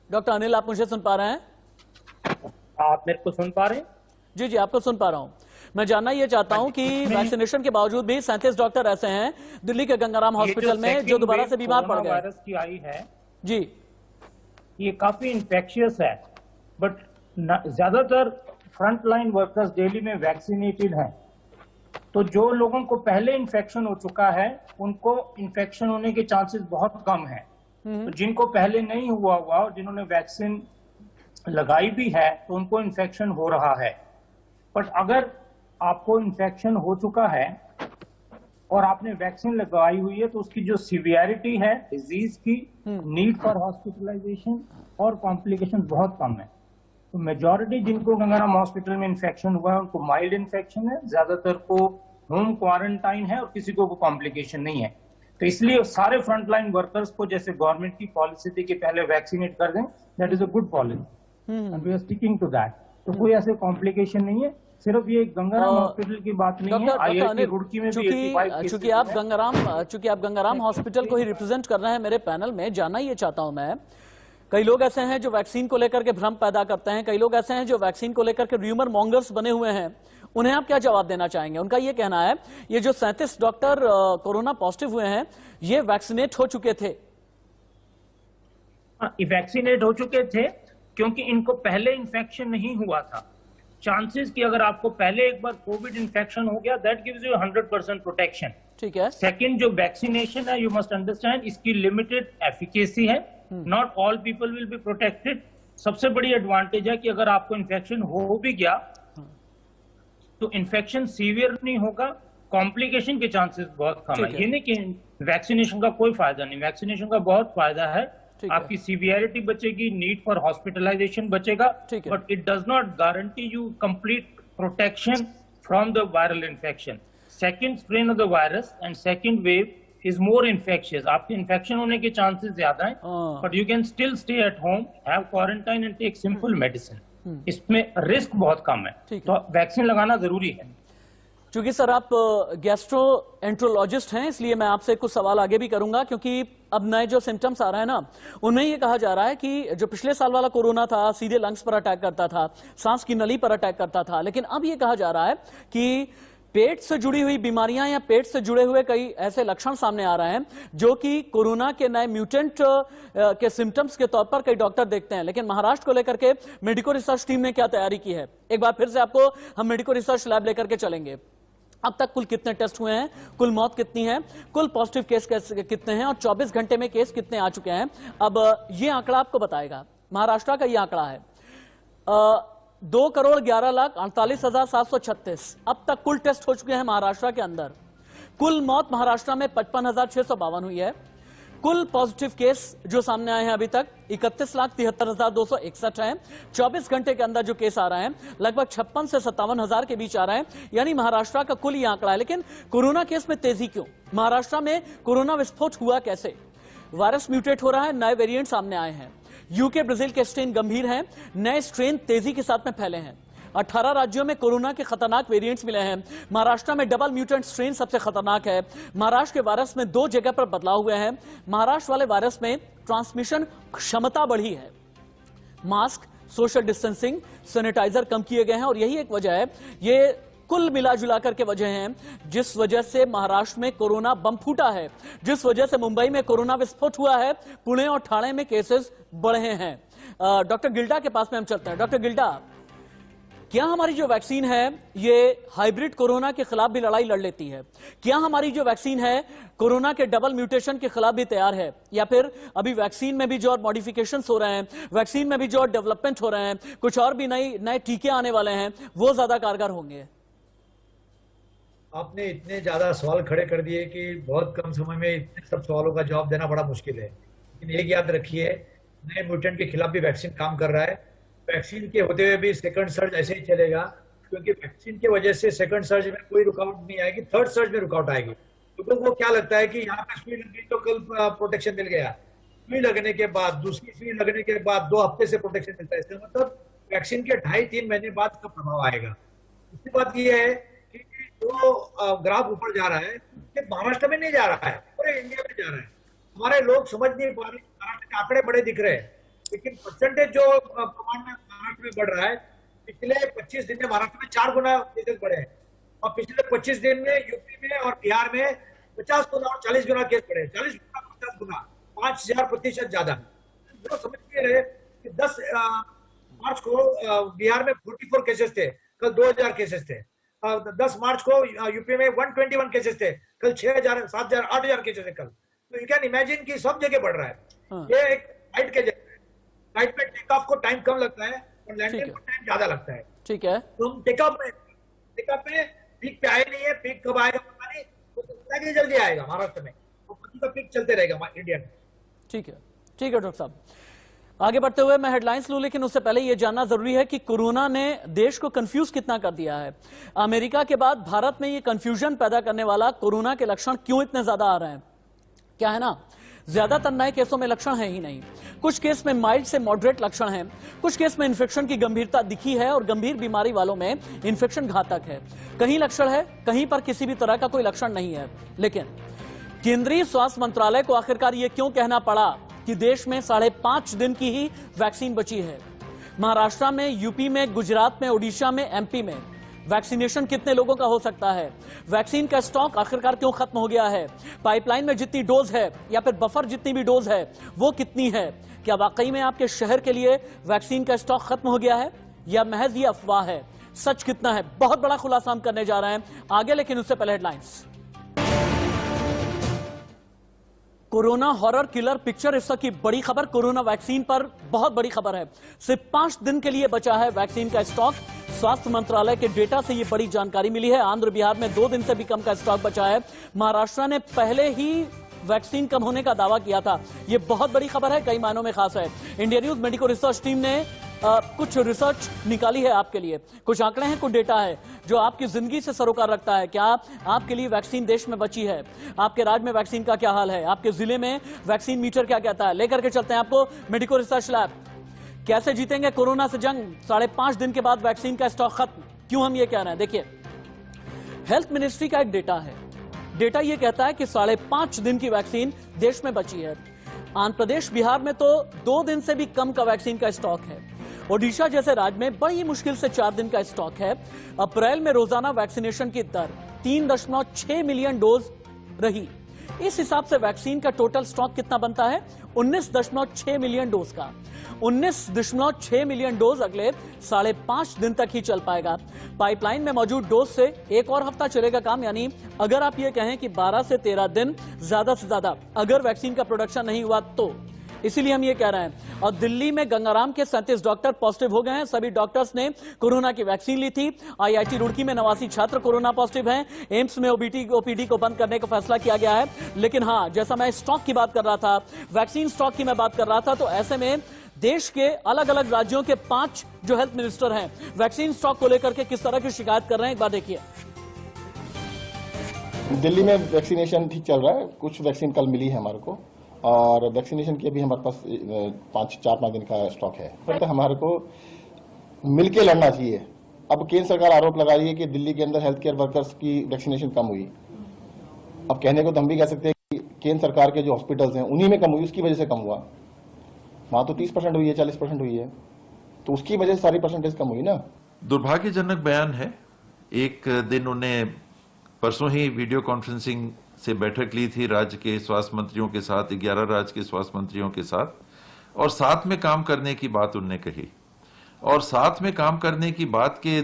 डॉक्टर अनिल, आप मुझे सुन पा रहे हैं? आप मेरे को सुन पा रहे हैं? जी जी, आपको सुन पा रहा हूं। मैं जानना यह चाहता हूं कि वैक्सीनेशन के बावजूद भी 37 डॉक्टर ऐसे हैं दिल्ली के गंगाराम हॉस्पिटल में जो दोबारा से बीमार पड़ गए। वायरस की आई है जी, ये काफी इंफेक्शियस है, बट ज्यादातर फ्रंट लाइन वर्कर्स दिल्ली में वैक्सीनेटेड हैं। तो जो लोगों को पहले इन्फेक्शन हो चुका है उनको इन्फेक्शन होने के चांसेस बहुत कम है। तो जिनको पहले नहीं हुआ और जिन्होंने वैक्सीन लगाई भी है तो उनको इन्फेक्शन हो रहा है। बट अगर आपको इन्फेक्शन हो चुका है और आपने वैक्सीन लगाई हुई है तो उसकी जो सीवियरिटी है डिजीज की, नीड फॉर हॉस्पिटलाइजेशन और कॉम्प्लिकेशन बहुत कम है। तो मेजॉरिटी जिनको गंगाराम हॉस्पिटल में इन्फेक्शन हुआ है उनको माइल्ड इन्फेक्शन है, ज्यादातर को होम क्वारंटाइन है और किसी को कॉम्प्लिकेशन नहीं है। तो इसलिए सारे फ्रंटलाइन वर्कर्स को जैसे गवर्नमेंट की पॉलिसी थी कि पहले वैक्सीनेट कर दें, that is a good policy and we are sticking to that. तो कोई ऐसे कॉम्प्लिकेशन नहीं है। सिर्फ ये गंगाराम हॉस्पिटल की बात नहीं है, IIT रुड़की में भी 85 चूंकि आप गंगाराम हॉस्पिटल को ही रिप्रेजेंट कर रहे हैं मेरे पैनल में, जानना ये चाहता हूं मैं, कई लोग ऐसे हैं जो वैक्सीन को लेकर के भ्रम पैदा करते हैं, कई लोग ऐसे हैं जो वैक्सीन को लेकर के र्यूमर मॉन्गर्स बने हुए हैं, उन्हें आप क्या जवाब देना चाहेंगे? उनका ये कहना है ये जो 37 डॉक्टर कोरोना पॉजिटिव हुए हैं ये वैक्सीनेट हो चुके थे। वैक्सीनेट हो चुके थे क्योंकि इनको पहले इन्फेक्शन नहीं हुआ था। चांसेस कि अगर आपको पहले एक बार कोविड इन्फेक्शन हो गया दैट गिव्स यू 100% प्रोटेक्शन। ठीक है। सेकंड जो वैक्सीनेशन है, यू मस्ट अंडरस्टैंड, इसकी लिमिटेड एफिकेसी है, not all people will be protected. सबसे बड़ी एडवांटेज है कि अगर आपको इन्फेक्शन हो भी गया तो इन्फेक्शन सीवियर नहीं होगा, कॉम्प्लिकेशन के चांसेस बहुत कम है। ये नहीं कि वैक्सीनेशन का कोई फायदा नहीं, वैक्सीनेशन का बहुत फायदा है। आपकी सीवियरिटी बचेगी, नीड फॉर हॉस्पिटलाइजेशन बचेगा, but it does not guarantee you complete protection from the viral infection. Second strain of the virus and second wave is more infectious. आपके इन्फेक्शन होने के चांसेस ज्यादा हैं, but you can still stay at home, have quarantine and take simple medicine. इसमें risk बहुत कम है, तो वैक्सीन लगाना जरूरी है। क्योंकि सर आप गैस्ट्रोएंट्रोलॉजिस्ट हैं, इसलिए मैं आपसे कुछ सवाल आगे भी करूंगा, क्योंकि अब नए जो सिम्टम्स आ रहे हैं ना, उनमें ये कहा जा रहा है कि जो पिछले साल वाला कोरोना था सीधे लंग्स पर अटैक करता था, सांस की नली पर अटैक करता था, लेकिन अब ये कहा जा रहा है कि पेट से जुड़ी हुई बीमारियां या पेट से जुड़े हुए कई ऐसे लक्षण सामने आ रहे हैं जो कि कोरोना के नए म्यूटेंट के सिम्टम्स के तौर पर कई डॉक्टर देखते हैं। लेकिन महाराष्ट्र को लेकर के मेडिको रिसर्च टीम ने क्या तैयारी की है, एक बार फिर से आपको हम मेडिको रिसर्च लैब लेकर के चलेंगे। अब तक कुल कितने टेस्ट हुए हैं, कुल मौत कितनी है, कुल पॉजिटिव केस कितने हैं और 24 घंटे में केस कितने आ चुके हैं, अब ये आंकड़ा आपको बताएगा। महाराष्ट्र का ये आंकड़ा है 2,11,48,736 अब तक कुल टेस्ट हो चुके हैं महाराष्ट्र के अंदर। कुल मौत महाराष्ट्र में 55,652 हुई है। कुल पॉजिटिव केस जो सामने आए हैं अभी तक 31,73,261 हैं। 24 घंटे के अंदर जो केस आ रहे हैं लगभग 56 से 57,000 के बीच आ रहे हैं, यानी महाराष्ट्र का कुल ये आंकड़ा है। लेकिन कोरोना केस में तेजी क्यों? महाराष्ट्र में कोरोना विस्फोट हुआ कैसे? वायरस म्यूटेट हो रहा है, नए वेरिएंट सामने आए हैं, यूके ब्राजील के स्ट्रेन गंभीर हैं, नए स्ट्रेन तेजी के साथ में फैले हैं। 18 राज्यों में कोरोना के खतरनाक वेरिएंट्स मिले हैं। महाराष्ट्र में डबल म्यूटेंट स्ट्रेन सबसे खतरनाक है। महाराष्ट्र के वायरस में 2 जगह पर बदलाव हुए हैं। महाराष्ट्र वाले वायरस में ट्रांसमिशन क्षमता बढ़ी है। मास्क, सोशल डिस्टेंसिंग, सैनिटाइजर कम किए गए हैं और यही एक वजह है, ये कुल मिला जुला कर के वजह हैं जिस वजह से महाराष्ट्र में कोरोना बम फूटा है, जिस वजह से मुंबई में कोरोना विस्फोट हुआ है, पुणे और ठाणे में केसेस बढ़े हैं। डॉक्टर गिल्डा के पास में हम चलते हैं। डॉक्टर गिल्डा, क्या हमारी जो वैक्सीन है ये हाइब्रिड कोरोना के खिलाफ भी लड़ाई लड़ लेती है? क्या हमारी जो वैक्सीन है कोरोना के डबल म्यूटेशन के खिलाफ भी तैयार है, या फिर अभी वैक्सीन में भी जो और मॉडिफिकेशंस हो रहे हैं, वैक्सीन में भी जो और डेवलपमेंट हो रहे हैं, कुछ और भी नए टीके आने वाले हैं, वो ज्यादा कारगर होंगे? आपने इतने ज्यादा सवाल खड़े कर दिए कि बहुत कम समय में इतने सब सवालों का जवाब देना बड़ा मुश्किल है। लेकिन एक याद रखिए, नए म्यूटेंट के खिलाफ भी वैक्सीन काम कर रहा है। वैक्सीन के होते हुए भी सेकंड सर्ज ऐसे ही चलेगा, क्योंकि वैक्सीन की वजह से सेकंड सर्ज में कोई रुकावट नहीं आएगी, थर्ड सर्ज में रुकावट आएगी। लोगों को क्या लगता है कि यहाँ पे सुई लग गई तो कल प्रोटेक्शन मिल गया, सुई लगने के बाद, दूसरी सुई लगने के बाद 2 हफ्ते से प्रोटेक्शन मिलता है। इसका मतलब वैक्सीन के 2.5-3 महीने बाद इसका प्रभाव आएगा। दूसरी बात यह है कि जो ग्राफ ऊपर जा रहा है महाराष्ट्र में नहीं जा रहा है, पूरे इंडिया में जा रहा है। हमारे लोग समझ नहीं पा रहे, महाराष्ट्र के आंकड़े बड़े दिख रहे हैं, लेकिन परसेंटेज जो प्रमाण में महाराष्ट्र में बढ़ रहा है, पिछले 25 दिन में महाराष्ट्र में 4 गुना केसेस बढ़े हैं और पिछले 25 दिन में यूपी में और बिहार में 50 गुना और 40 गुना केस बढ़े, 40 गुना 50 गुना, 5000% ज्यादा। जो समझ नहीं रहे कि 10 मार्च को बिहार में 44 केसेस थे, कल 2000 केसेस थे। 10 मार्च को यूपी में 121 केसेस थे, कल 6000, 7000, 8000 केसेस है कल। तो यू कैन इमेजिन कि सब जगह बढ़ रहा है। ये एक फ्लाइट के जगह, फ्लाइट में टेक ऑफ को टाइम कम लगता है और लैंडिंग को टाइम ज्यादा लगता है। ठीक है, तो हम टेक ऑफ में पीक पे आए नहीं है, पीक कब आएगा पता नहीं, तो जल्दी आएगा महाराष्ट्र में, तो का पीक चलते रहेगा इंडिया में। ठीक है डॉक्टर साहब, आगे बढ़ते हुए मैं हेडलाइंस लूं, लेकिन उससे पहले यह जानना जरूरी है कि कोरोना ने देश को कंफ्यूज कितना कर दिया है। अमेरिका के बाद भारत में ये कंफ्यूजन पैदा करने वाला कोरोना के लक्षण क्यों इतने ज्यादा आ रहे हैं? क्या है ना, ज्यादातर नए केसों में लक्षण है ही नहीं, कुछ केस में माइल्ड से मॉडरेट लक्षण हैं, कुछ केस में इन्फेक्शन की गंभीरता दिखी है और गंभीर बीमारी वालों में इन्फेक्शन घातक है। कहीं लक्षण है, कहीं पर किसी भी तरह का कोई लक्षण नहीं है। लेकिन केंद्रीय स्वास्थ्य मंत्रालय को आखिरकार यह क्यों कहना पड़ा कि देश में 5.5 दिन की ही वैक्सीन बची है? महाराष्ट्र में, यूपी में, गुजरात में, ओडिशा में, एमपी में वैक्सीनेशन कितने लोगों का हो सकता है? वैक्सीन का स्टॉक आखिरकार क्यों खत्म हो गया है? पाइपलाइन में जितनी डोज है या फिर बफर जितनी भी डोज है वो कितनी है? क्या वाकई में आपके शहर के लिए वैक्सीन का स्टॉक खत्म हो गया है या महज ये अफवाह है? सच कितना है? बहुत बड़ा खुलासा हम करने जा रहे हैं आगे, लेकिन उससे पहले headlines. Corona horror killer picture इस वक्त की बड़ी खबर कोरोना वैक्सीन पर बहुत बड़ी खबर है। सिर्फ 5 दिन के लिए बचा है वैक्सीन का स्टॉक। स्वास्थ्य मंत्रालय के डेटा से यह बड़ी जानकारी मिली है। आंध्र बिहार में 2 दिन से भी कम का स्टॉक बचा है। महाराष्ट्र ने पहले ही वैक्सीन कम होने का दावा किया था। यह बहुत बड़ी खबर है, कई मायनों में खास है। India news medico research team ने कुछ रिसर्च निकाली है आपके लिए, कुछ आंकड़े हैं, कुछ डेटा है जो आपकी जिंदगी से सरोकार रखता है। क्या आपके लिए वैक्सीन देश में बची है? आपके राज्य में वैक्सीन का क्या हाल है? आपके जिले में वैक्सीन मीटर क्या कहता है? लेकर के चलते हैं आपको मेडिको रिसर्च लैब। कैसे जीतेंगे कोरोना से जंग? 5.5 दिन के बाद वैक्सीन का स्टॉक खत्म, क्यों हम ये कह रहे हैं? देखिए, हेल्थ मिनिस्ट्री का एक डेटा है। डेटा ये कहता है कि 5.5 दिन की वैक्सीन देश में बची है। आंध्र प्रदेश, बिहार में तो 2 दिन से भी कम का वैक्सीन का स्टॉक है। ओडिशा जैसे राज्य में बड़ी मुश्किल से 4 दिन का स्टॉक है। अप्रैल में रोजाना वैक्सीनेशन की दर 3.6 मिलियन डोज रही। इस हिसाब से वैक्सीन का टोटल स्टॉक कितना बनता है? 19.6 मिलियन डोज का। 19.6 मिलियन डोज अगले 5.5 दिन तक ही चल पाएगा। पाइपलाइन में मौजूद डोज से 1 और हफ्ता चलेगा काम, यानी अगर आप ये कहें कि 12 से 13 दिन ज्यादा से ज्यादा अगर वैक्सीन का प्रोडक्शन नहीं हुआ तो। इसीलिए हम ये कह रहे हैं। और दिल्ली में गंगाराम के 37 डॉक्टर पॉजिटिव हो गए हैं। सभी डॉक्टर्स ने कोरोना की वैक्सीन ली थी। IIT रुड़की में 89 छात्र कोरोना पॉजिटिव हैं। एम्स में ओपीडी को बंद करने का फैसला किया गया है। लेकिन हाँ, जैसा मैं स्टॉक की बात कर रहा था, वैक्सीन स्टॉक की मैं बात कर रहा था, तो ऐसे में देश के अलग अलग राज्यों के 5 जो हेल्थ मिनिस्टर हैं वैक्सीन स्टॉक को लेकर के किस तरह की शिकायत कर रहे हैं, एक बार देखिए। दिल्ली में वैक्सीनेशन ठीक चल रहा है। कुछ वैक्सीन कल मिली है हमारे को, और वैक्सीनेशन की अभी हमारे पास 4-5 दिन का स्टॉक है। तो हमारे को मिलके लड़ना चाहिए। अब केंद्र सरकार आरोप लगा रही है कि दिल्ली के अंदर हेल्थ केयर वर्कर्स की वैक्सीनेशन कम हुई। अब कहने को तो हम भी कह सकते हैं कि केंद्र सरकार के जो हॉस्पिटल्स हैं उन्हीं में कम हुई, उसकी वजह से कम हुआ। वहां तो 30% हुई है, 40% हुई है, तो उसकी वजह से सारी परसेंटेज कम हुई ना। दुर्भाग्यजनक बयान है। एक दिन उन्हें परसों ही वीडियो कॉन्फ्रेंसिंग से बैठक ली थी राज्य के स्वास्थ्य मंत्रियों के साथ, 11 राज्य के स्वास्थ्य मंत्रियों के साथ, और साथ में काम करने की बात उन्होंने कही। और साथ में काम करने की बात के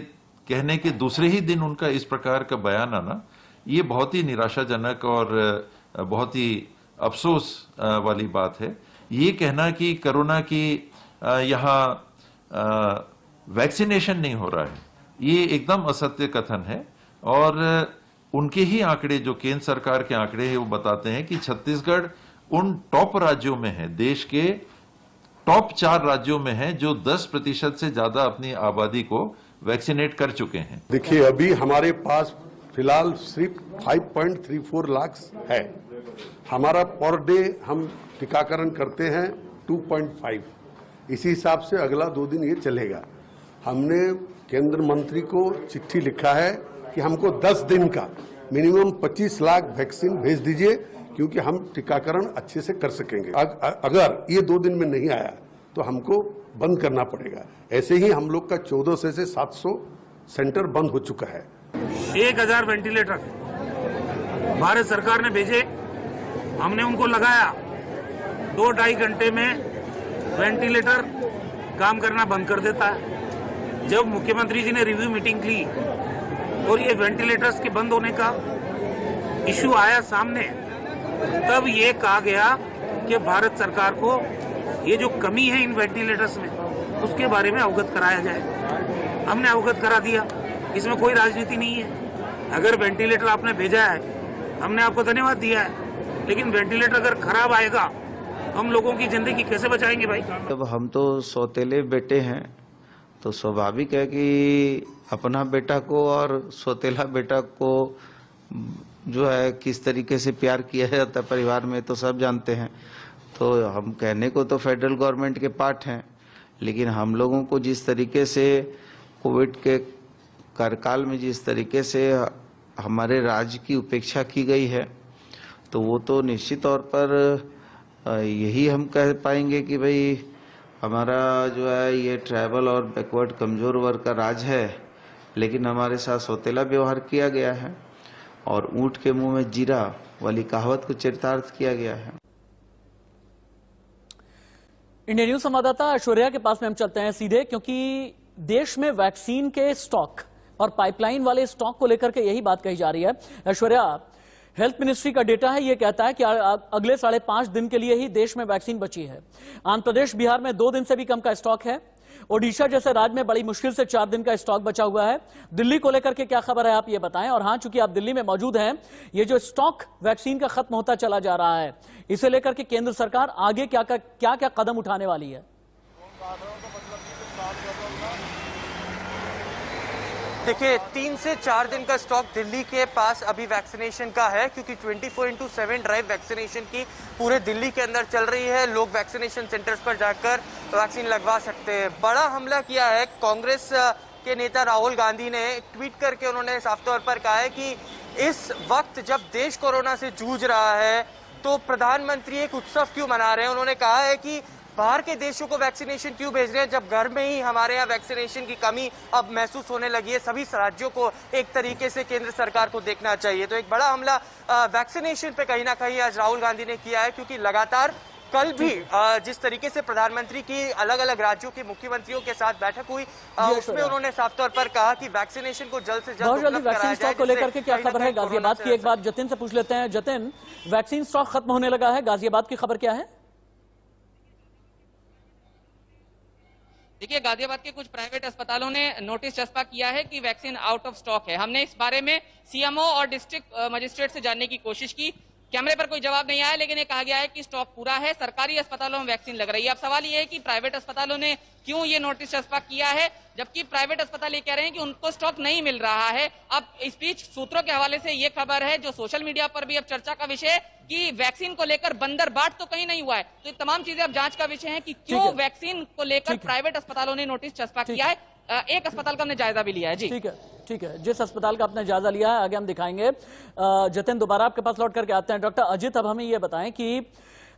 कहने के दूसरे ही दिन उनका इस प्रकार का बयान आना, ये बहुत ही निराशाजनक और बहुत ही अफसोस वाली बात है। ये कहना कि कोरोना की यहाँ वैक्सीनेशन नहीं हो रहा है, ये एकदम असत्य कथन है। और उनके ही आंकड़े, जो केंद्र सरकार के आंकड़े हैं, वो बताते हैं कि छत्तीसगढ़ उन टॉप राज्यों में है, देश के टॉप 4 राज्यों में है, जो 10% से ज्यादा अपनी आबादी को वैक्सीनेट कर चुके हैं। देखिए, अभी हमारे पास फिलहाल सिर्फ 5.34 लाख है। हमारा पर डे हम टीकाकरण करते हैं 2.5। इसी हिसाब से अगला 2 दिन ये चलेगा। हमने केंद्र मंत्री को चिट्ठी लिखा है कि हमको 10 दिन का मिनिमम 25 लाख वैक्सीन भेज दीजिए, क्योंकि हम टीकाकरण अच्छे से कर सकेंगे। अगर ये 2 दिन में नहीं आया तो हमको बंद करना पड़ेगा। ऐसे ही हम लोग का 1400 से 700 सेंटर बंद हो चुका है। 1000 वेंटिलेटर भारत सरकार ने भेजे, हमने उनको लगाया। 2-2.5 घंटे में वेंटिलेटर काम करना बंद कर देता है। जब मुख्यमंत्री जी ने रिव्यू मीटिंग ली और ये वेंटिलेटर्स के बंद होने का इश्यू आया सामने, तब ये कहा गया कि भारत सरकार को ये जो कमी है इन वेंटिलेटर्स में, उसके बारे में अवगत कराया जाए। हमने अवगत करा दिया, इसमें कोई राजनीति नहीं है। अगर वेंटिलेटर आपने भेजा है, हमने आपको धन्यवाद दिया है, लेकिन वेंटिलेटर अगर खराब आएगा, हम लोगों की जिंदगी कैसे बचाएंगे भाई? अब हम तो सौतेले बेटे हैं, तो स्वाभाविक है कि अपना बेटा को और सौतेला बेटा को जो है किस तरीके से प्यार किया जाता है परिवार में, तो सब जानते हैं। तो हम कहने को तो फेडरल गवर्नमेंट के पार्ट हैं, लेकिन हम लोगों को जिस तरीके से कोविड के कार्यकाल में जिस तरीके से हमारे राज्य की उपेक्षा की गई है, तो वो तो निश्चित तौर पर यही हम कह पाएंगे कि भाई हमारा जो है ये ट्राइबल और बैकवर्ड कमजोर वर्ग का राज है, लेकिन हमारे साथ सौतेला व्यवहार किया गया है और ऊंट के मुंह में जीरा वाली कहावत को चरितार्थ किया गया है। इंडिया न्यूज संवाददाता ऐश्वर्या के पास में हम चलते हैं सीधे, क्योंकि देश में वैक्सीन के स्टॉक और पाइपलाइन वाले स्टॉक को लेकर के यही बात कही जा रही है। ऐश्वर्या, हेल्थ मिनिस्ट्री का डेटा है, ये कहता है कि अगले 5.5 दिन के लिए ही देश में वैक्सीन बची है। आंध्र प्रदेश, बिहार में 2 दिन से भी कम का स्टॉक है। ओडिशा जैसे राज्य में बड़ी मुश्किल से 4 दिन का स्टॉक बचा हुआ है। दिल्ली को लेकर के क्या खबर है, आप ये बताएं। और हाँ, चूंकि आप दिल्ली में मौजूद हैं, ये जो स्टॉक वैक्सीन का खत्म होता चला जा रहा है, इसे लेकर के केंद्र सरकार आगे क्या क्या कदम उठाने वाली है? देखिए, 3 से 4 दिन का स्टॉक दिल्ली के पास अभी वैक्सीनेशन का है, क्योंकि 24/7 ड्राइव वैक्सीनेशन की पूरे दिल्ली के अंदर चल रही है। लोग वैक्सीनेशन सेंटर्स पर जाकर वैक्सीन लगवा सकते हैं। बड़ा हमला किया है कांग्रेस के नेता राहुल गांधी ने, ट्वीट करके उन्होंने साफ तौर पर कहा है कि इस वक्त जब देश कोरोना से जूझ रहा है, तो प्रधानमंत्री एक उत्सव क्यों मना रहे हैं। उन्होंने कहा है कि बाहर के देशों को वैक्सीनेशन क्यों भेज रहे हैं, जब घर में ही हमारे यहाँ वैक्सीनेशन की कमी अब महसूस होने लगी है। सभी राज्यों को एक तरीके से केंद्र सरकार को देखना चाहिए। तो एक बड़ा हमला वैक्सीनेशन पे कहीं ना कहीं आज राहुल गांधी ने किया है, क्योंकि लगातार कल भी जिस तरीके से प्रधानमंत्री की अलग अलग राज्यों के मुख्यमंत्रियों के साथ बैठक हुई, उसमें उन्होंने साफ तौर पर कहा कि वैक्सीनेशन को जल्द से जल्द उपलब्ध कराया जाए। को लेकर के क्या खबर है गाजियाबाद की? एक बात जतिन से पूछ लेते हैं। जतिन, वैक्सीन स्टॉक खत्म होने लगा है, गाजियाबाद की खबर क्या है? देखिए, गाजियाबाद के कुछ प्राइवेट अस्पतालों ने नोटिस चस्पा किया है कि वैक्सीन आउट ऑफ स्टॉक है। हमने इस बारे में सीएमओ और डिस्ट्रिक्ट मजिस्ट्रेट से जानने की कोशिश की, कैमरे पर कोई जवाब नहीं आया, लेकिन ये कहा गया है कि स्टॉक पूरा है, सरकारी अस्पतालों में वैक्सीन लग रही है। अब सवाल ये है कि प्राइवेट अस्पतालों ने क्यों ये नोटिस चस्पा किया है, जबकि प्राइवेट अस्पताल ये कह रहे हैं कि उनको स्टॉक नहीं मिल रहा है। अब इस बीच सूत्रों के हवाले से ये खबर है, जो सोशल मीडिया पर भी अब चर्चा का विषय है, कि वैक्सीन को लेकर बंदरबाट तो कहीं नहीं हुआ है। तो ये तमाम चीजें अब जांच का विषय है कि क्यों वैक्सीन को लेकर प्राइवेट अस्पतालों ने नोटिस चस्पा किया है। एक अस्पताल का हमने जायजा भी लिया है। जी ठीक है, जिस अस्पताल का आपने जायजा लिया है आगे हम दिखाएंगे। जतिन, दोबारा आपके पास लौट करके आते हैं। डॉक्टर अजित, अब हमें ये बताएं कि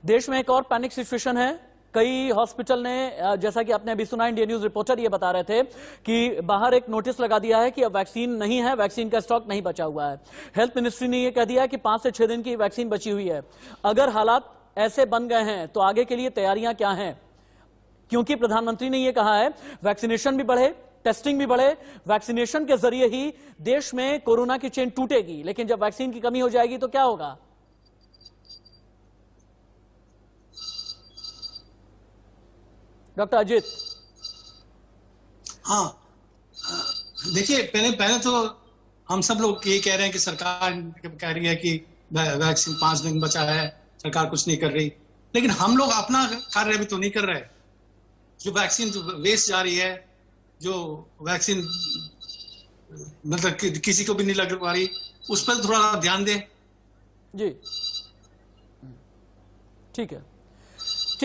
देश में एक और पैनिक सिचुएशन है। कई हॉस्पिटल ने, जैसा कि आपने अभी सुना, इंडिया न्यूज रिपोर्टर ये बता रहे थे कि बाहर एक नोटिस लगा दिया है कि अब वैक्सीन नहीं है, वैक्सीन का स्टॉक नहीं बचा हुआ है। हेल्थ मिनिस्ट्री ने ये कह दिया है कि 5 से 6 दिन की वैक्सीन बची हुई है। अगर हालात ऐसे बन गए हैं तो आगे के लिए तैयारियां क्या हैं? क्योंकि प्रधानमंत्री ने यह कहा है वैक्सीनेशन भी बढ़े, टेस्टिंग भी बढ़े, वैक्सीनेशन के जरिए ही देश में कोरोना की चेन टूटेगी। लेकिन जब वैक्सीन की कमी हो जाएगी तो क्या होगा? डॉक्टर अजित। हाँ, देखिए, पहले तो हम सब लोग ये कह रहे हैं कि सरकार कह रही है कि वैक्सीन 5 दिन बचा है, सरकार कुछ नहीं कर रही। लेकिन हम लोग अपना कार्य भी तो नहीं कर रहे। जो वैक्सीन वेस्ट जा रही है, जो वैक्सीन मतलब किसी को भी नहीं लग पा रही, उस पर थोड़ा ध्यान दें। जी ठीक है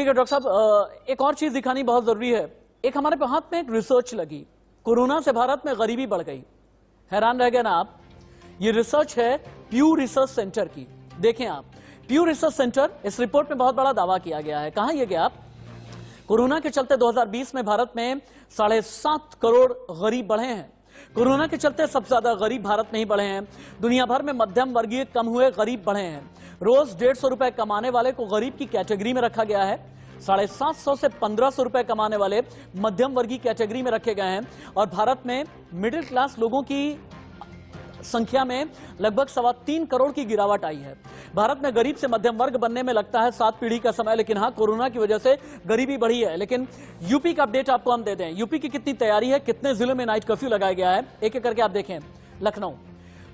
डॉक्टर साहब, एक और चीज दिखानी बहुत जरूरी है। एक हमारे हाथ में एक रिसर्च लगी, कोरोना से भारत में गरीबी बढ़ गई। हैरान रह गए ना आप? ये रिसर्च है प्यू रिसर्च सेंटर की। देखें आप, प्यू रिसर्च सेंटर, इस रिपोर्ट में बहुत बड़ा दावा किया गया है। कहां ये गया आप? कोरोना के चलते 2020 में भारत में 7.5 करोड़ गरीब बढ़े हैं। कोरोना के चलते सबसे ज्यादा गरीब भारत में ही बढ़े हैं। दुनिया भर में मध्यम वर्गीय कम हुए गरीब बढ़े हैं। रोज 150 रुपए कमाने वाले को गरीब की कैटेगरी में रखा गया है। 750 से 1500 रुपए कमाने वाले मध्यम वर्गीय कैटेगरी में रखे गए हैं। और भारत में मिडिल क्लास लोगों की संख्या में लगभग 3.25 करोड़ की गिरावट आई है। भारत में गरीब से मध्यम वर्ग बनने में लगता है 7 पीढ़ी का समय, लेकिन हाँ, कोरोना की वजह से गरीबी बढ़ी है। लेकिन यूपी का अपडेट आपको हम दे दें। यूपी की कितनी तैयारी है, कितने जिलों में नाइट कर्फ्यू लगाया गया है, एक एक करके आप देखें। लखनऊ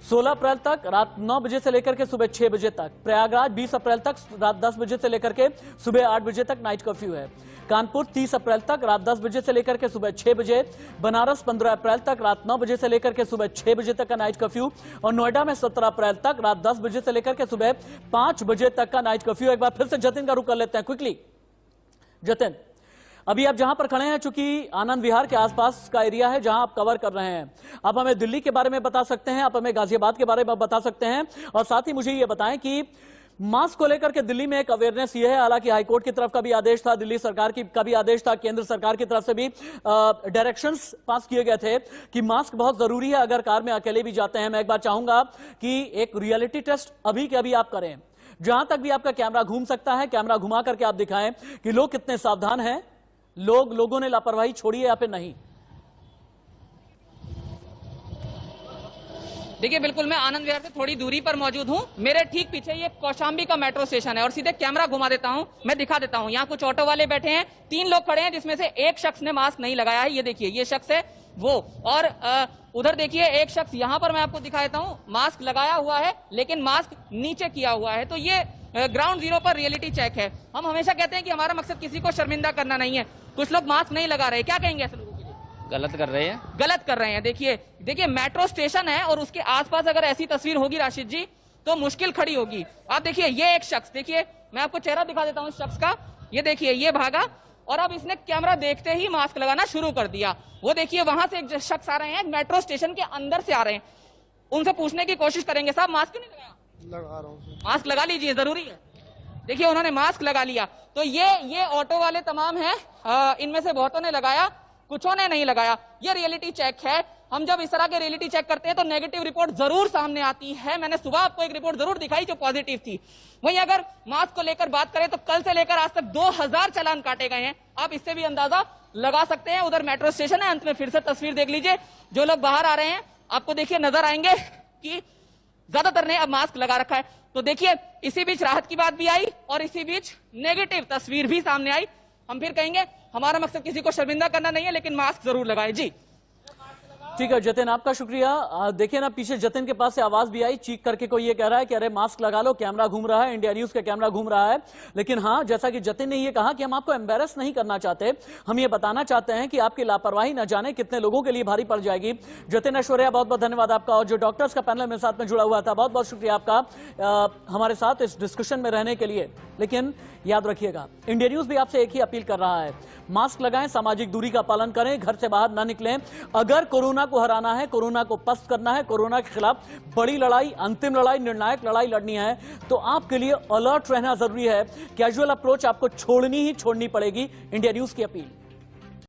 16 अप्रैल तक रात 9 बजे से लेकर के सुबह 6 बजे तक। प्रयागराज 20 अप्रैल तक रात 10 बजे से लेकर के सुबह 8 बजे तक नाइट कर्फ्यू है। कानपुर 30 अप्रैल तक रात 10 बजे से लेकर के सुबह 6 बजे। बनारस 15 अप्रैल तक रात 9 बजे से लेकर के सुबह 6 बजे तक का नाइट कर्फ्यू। और नोएडा में 17 अप्रैल तक रात 10 बजे से लेकर के सुबह 5 बजे तक का नाइट कर्फ्यू। एक बार फिर से जतिन का रुख कर लेते हैं क्विकली। जतिन, अभी आप जहां पर खड़े हैं, चूंकि आनंद विहार के आसपास का एरिया है जहां आप कवर कर रहे हैं, आप हमें दिल्ली के बारे में बता सकते हैं, आप हमें गाजियाबाद के बारे में बता सकते हैं, और साथ ही मुझे ये बताएं कि मास्क को लेकर के दिल्ली में एक अवेयरनेस ये है, हालांकि हाईकोर्ट की तरफ का भी आदेश था, दिल्ली सरकार का भी आदेश था, केंद्र सरकार की तरफ से भी डायरेक्शंस पास किए गए थे कि मास्क बहुत जरूरी है अगर कार में अकेले भी जाते हैं। मैं एक बार चाहूंगा कि एक रियलिटी टेस्ट अभी के अभी आप करें, जहां तक भी आपका कैमरा घूम सकता है, कैमरा घुमा करके आप दिखाएं कि लोग कितने सावधान हैं, लोगों ने लापरवाही छोड़ी है या फिर नहीं। देखिए, बिल्कुल मैं आनंद विहार से थोड़ी दूरी पर मौजूद हूं। मेरे ठीक पीछे ये कौशाम्बी का मेट्रो स्टेशन है और सीधे कैमरा घुमा देता हूं, मैं दिखा देता हूं। यहाँ कुछ ऑटो वाले बैठे हैं, 3 लोग खड़े हैं जिसमें से एक शख्स ने मास्क नहीं लगाया है। ये देखिए, ये शख्स है वो। और उधर देखिए एक शख्स, यहाँ पर मैं आपको दिखा देता हूँ, मास्क लगाया हुआ है लेकिन मास्क नीचे किया हुआ है। तो ये ग्राउंड जीरो पर रियलिटी चेक है। हम हमेशा कहते हैं कि हमारा मकसद किसी को शर्मिंदा करना नहीं है। कुछ लोग मास्क नहीं लगा रहे, क्या कहेंगे ऐसे लोगों के लिए? गलत कर रहे हैं, गलत कर रहे हैं। देखिए मेट्रो स्टेशन है और उसके आसपास अगर ऐसी तस्वीर होगी राशिद जी तो मुश्किल खड़ी होगी। आप देखिए, ये एक शख्स, देखिए मैं आपको चेहरा दिखा देता हूँ इस शख्स का। ये देखिए, ये भागा और अब इसने कैमरा देखते ही मास्क लगाना शुरू कर दिया। वो देखिए, वहां से एक शख्स आ रहे हैं, मेट्रो स्टेशन के अंदर से आ रहे हैं। उनसे पूछने की कोशिश करेंगे, साहब मास्क क्यों नहीं लगाया? लगा रहा हूँ। मास्क लगा लीजिए, जरूरी है। देखिए, उन्होंने मास्क लगा लिया। तो ये ऑटो वाले तमाम हैं, इनमें से बहुतों ने लगाया, कुछों ने नहीं लगाया। ये रियलिटी चेक है। हम जब इस तरह के रियलिटी चेक करते हैं तो नेगेटिव रिपोर्ट जरूर सामने आती है। मैंने सुबह आपको एक रिपोर्ट जरूर दिखाई जो पॉजिटिव थी। वहीं अगर मास्क को लेकर बात करें तो कल से लेकर आज तक 2000 चालान काटे गए हैं। आप इससे भी अंदाजा लगा सकते हैं। उधर मेट्रो स्टेशन है, अंत में फिर से तस्वीर देख लीजिए। जो लोग बाहर आ रहे हैं आपको देखिए नजर आएंगे कि ज्यादातर ने अब मास्क लगा रखा है। तो देखिए, इसी बीच राहत की बात भी आई और इसी बीच नेगेटिव तस्वीर भी सामने आई। हम फिर कहेंगे, हमारा मकसद किसी को शर्मिंदा करना नहीं है, लेकिन मास्क जरूर लगाए। जी ठीक है जतिन, आपका शुक्रिया। देखिए ना, पीछे जतिन के पास से आवाज भी आई, चीख करके कोई ये कह रहा है कि अरे मास्क लगा लो, कैमरा घूम रहा है, इंडिया न्यूज का कैमरा घूम रहा है। लेकिन हाँ, जैसा कि जतिन ने ये कहा कि हम आपको एम्बेरस नहीं करना चाहते, हम ये बताना चाहते हैं कि आपकी लापरवाही न जाने कितने लोगों के लिए भारी पड़ जाएगी। जतिन ऐश्वर्या, बहुत बहुत धन्यवाद आपका। और जो डॉक्टर्स का पैनल मेरे साथ में जुड़ा हुआ था, बहुत बहुत शुक्रिया आपका हमारे साथ इस डिस्कशन में रहने के लिए। लेकिन याद रखिएगा, इंडिया न्यूज भी आपसे एक ही अपील कर रहा है, मास्क लगाएं, सामाजिक दूरी का पालन करें, घर से बाहर ना निकलें। अगर कोरोना को हराना है, कोरोना को पस्त करना है, कोरोना के खिलाफ बड़ी लड़ाई, अंतिम लड़ाई, निर्णायक लड़ाई लड़नी है, तो आपके लिए अलर्ट रहना जरूरी है। कैजुअल अप्रोच आपको छोड़नी ही छोड़नी पड़ेगी। इंडिया न्यूज की अपील।